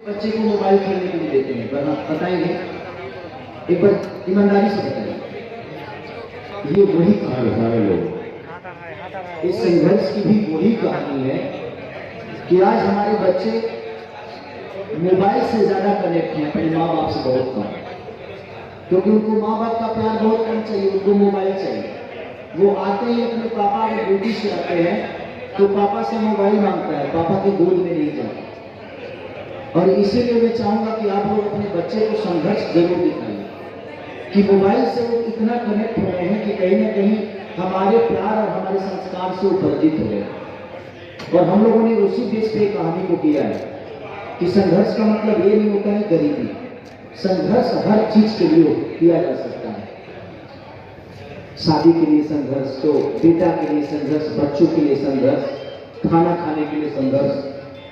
बच्चे को मोबाइल खेलने के लिए देते हैं, वरना बताएंगे एक बार ईमानदारी से बताइए। ये वही कहानी है लोग, इस संघर्ष की भी वही कहानी है कि आज हमारे बच्चे मोबाइल से ज्यादा कनेक्ट हैं अपने माँ बाप से बहुत कम, क्योंकि उनको माँ बाप का प्यार बहुत कम चाहिए, उनको मोबाइल चाहिए। वो आते ही अपने पापा और ड्यूटी से आते हैं तो पापा से मोबाइल मांगता है, पापा के गोद में नहीं जाता। और इसीलिए मैं चाहूंगा कि आप लोग अपने बच्चे को संघर्ष जरूर दिखाइए कि मोबाइल से वो इतना कनेक्ट हो रहे हैं कि कहीं ना कहीं हमारे प्यार और हमारे संस्कार से उपरजित हो गए। और हम लोगों ने उसी बेस पे कहानी को किया है कि संघर्ष का मतलब ये नहीं होता है गरीबी, संघर्ष हर चीज के लिए किया जा सकता है। शादी के लिए संघर्ष, तो बेटा के लिए संघर्ष, बच्चों के लिए संघर्ष, खाना खाने के लिए संघर्ष,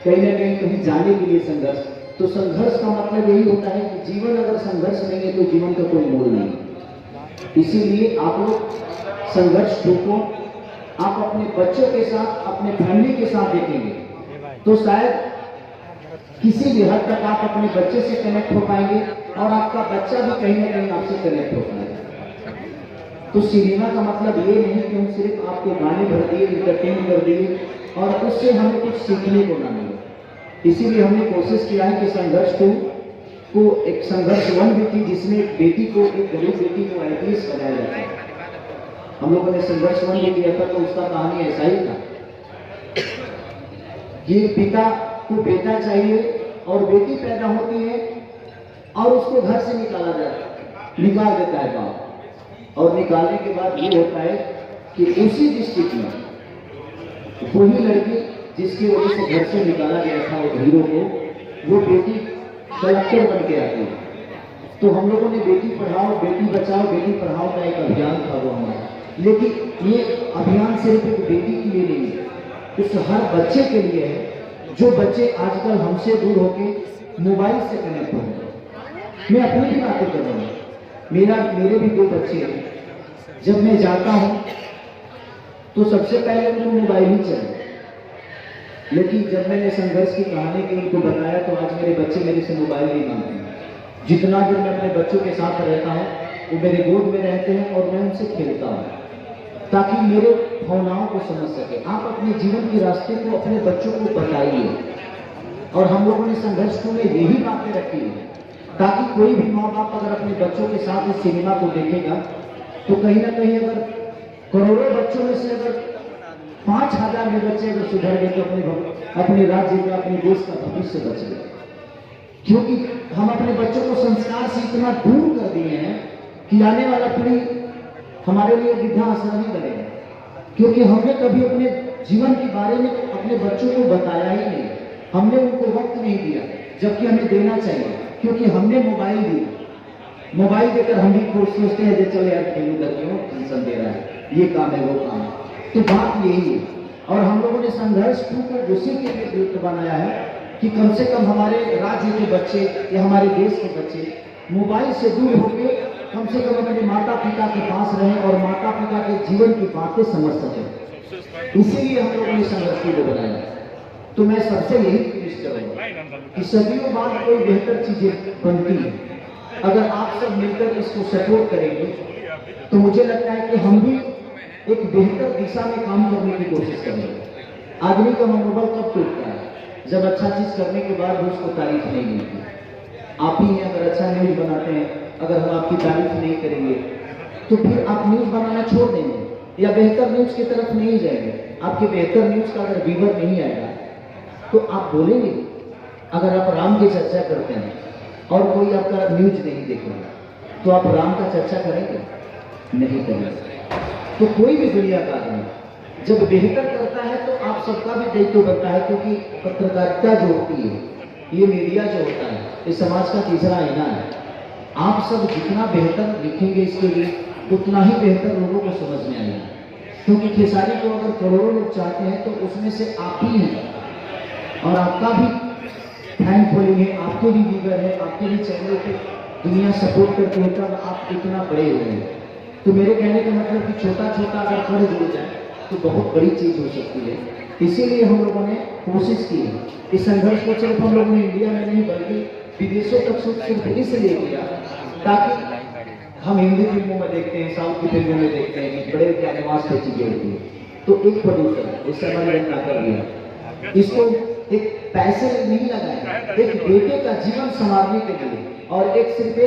कहीं ना कहीं जाने के लिए संघर्ष। तो संघर्ष का मतलब यही होता है कि जीवन अगर संघर्ष नहीं है तो जीवन का कोई मोल नहीं। इसीलिए आप लोग संघर्ष को आप अपने बच्चों के साथ, अपने फैमिली के साथ देखेंगे तो शायद किसी भी हद तक आप अपने बच्चे से कनेक्ट हो पाएंगे और आपका बच्चा भी कहीं ना कहीं आपसे कनेक्ट हो पाएगा। तो सिनेमा का मतलब ये नहीं कि हम सिर्फ आपको गाने भर दिए, इंटरटेन कर दिए और उससे हमें कुछ सीखने को ना मिले। इसीलिए हमने कोशिश किया है कि संघर्ष को एक संघर्ष वन भी थी जिसमें एक बेटी को, एक गरीब बेटी को IPS बनाया जाता है। हम लोगों ने संघर्ष वन भी किया था तो उसका कहानी ऐसा ही था कि पिता को बेटा चाहिए और बेटी पैदा होती है और उसको घर से निकाल देता है बाप। और निकालने के बाद ये होता है कि उसी डिस्ट्रिक्ट में वही लड़की जिसकी वजह से घर से निकाला गया था वो हीरो को, वो बेटी कलेक्टर बन के आती है। तो हम लोगों ने बेटी पढ़ाओ बेटी बचाओ बेटी पढ़ाओ का एक अभियान था वो हमारा। लेकिन ये अभियान सिर्फ एक बेटी के लिए नहीं है, उस हर बच्चे के लिए है जो बच्चे आजकल हमसे दूर होके मोबाइल से कनेक्ट हो गए। मैं अपनी भी बातें कर रहा हूँ, मेरे भी 2 बच्चे हैं। जब मैं जाता हूं तो सबसे पहले उनको मोबाइल ही चाहिए, लेकिन जब मैंने संघर्ष की कहानी की उनको बताया तो आज मेरे बच्चे मेरे से मोबाइल नहीं मांगते हैं। जितना देर मैं अपने बच्चों के साथ रहता हूं वो मेरे गोद में रहते हैं और मैं उनसे खेलता हूं ताकि मेरे भावनाओं को समझ सके। आप अपने जीवन के रास्ते को अपने बच्चों को बताइए। और हम लोगों ने संघर्ष में यही बातें रखी है ताकि कोई भी माँ बाप अगर अपने बच्चों के साथ इस सिनेमा को देखेगा तो कहीं ना कहीं अगर करोड़ों बच्चों में से अगर 5000 में बच्चे अगर सुधर गए तो अपने राज्य का, अपने देश का भविष्य बच गया। क्योंकि हम अपने बच्चों को संस्कार से इतना दूर कर दिए हैं कि आने वाला पीढ़ी हमारे लिए वृद्धाश्रम ही करेगा, क्योंकि हमने कभी अपने जीवन के बारे में अपने बच्चों को बताया ही नहीं। हमने उनको वक्त नहीं दिया जबकि हमें देना चाहिए, क्योंकि हमने मोबाइल दिया। मोबाइल देकर हम भी सोचते हैं चलो यार खेलू करके हो, टेंशन दे रहा है, ये काम है वो काम है। तो बात यही है। और हम लोगों ने संघर्ष को उसी के लिए प्रयुक्त बनाया है कि कम से कम हमारे राज्य के बच्चे या हमारे देश के बच्चे मोबाइल से दूर होकर कम से कम अपने माता पिता के पास रहें और माता पिता के जीवन की बातें समझ सकें। इसीलिए हम लोगों ने संघर्ष को बनाया। तो मैं सबसे यही कोशिश करूंगा कि सदियों बाद कोई बेहतर चीजें बनती है अगर आप सब मिलकर इसको सपोर्ट करेंगे तो मुझे लगता है कि हम भी एक बेहतर दिशा में काम करने की कोशिश करेंगे। आदमी का मनोबल कब टूटता है? जब अच्छा चीज करने के बाद भी उसको तारीफ नहीं मिलती। आप ही हैं अगर अच्छा न्यूज बनाते हैं, अगर हम आपकी तारीफ नहीं करेंगे तो फिर आप न्यूज बनाना छोड़ देंगे या बेहतर न्यूज की तरफ नहीं जाएंगे। आपके बेहतर न्यूज का अगर व्यूअर नहीं आएगा तो आप बोलेंगे। अगर आप राम की चर्चा करते हैं और कोई आपका न्यूज नहीं देखेगा तो आप राम का चर्चा करेंगे? नहीं करेंगे। तो कोई भी दुनिया का आदमी जब बेहतर करता है तो आप सबका भी दायित्व बनता है, क्योंकि पत्रकारिता जो होती है, ये मीडिया जो होता है, ये समाज का तीसरा आईना है। आप सब जितना बेहतर लिखेंगे इसके लिए उतना ही बेहतर लोगों को समझ में आएगा। क्योंकि खेसारी को अगर करोड़ों लोग चाहते हैं तो उसमें से आप ही हैं और आपका भी फैन फॉलोइंग है, आपके भी व्यूअर है, आपके भी चैनल पे दुनिया सपोर्ट करती है, तब आप इतना बड़े हो गए। तो मेरे कहने का मतलब कि छोटा छोटा अगर कर जुड़ जाए तो बहुत बड़ी चीज हो सकती है। इसीलिए हम लोगों ने कोशिश की है। इस संघर्ष को सिर्फ हम लोगों ने इंडिया में नहीं बल्कि विदेशों तक सिर्फ इसलिए किया ताकि हम हिंदी फिल्मों में देखते हैं, साउथ की फिल्मों में देखते हैं कि बड़े कैनवास पे चीजें होती है, तो एक प्रोड्यूसर इससे हमारी रचना कर दिया, इसको एक पैसे नहीं लगाए, एक बेटे का जीवन संवारने के लिए और एक सिर्फ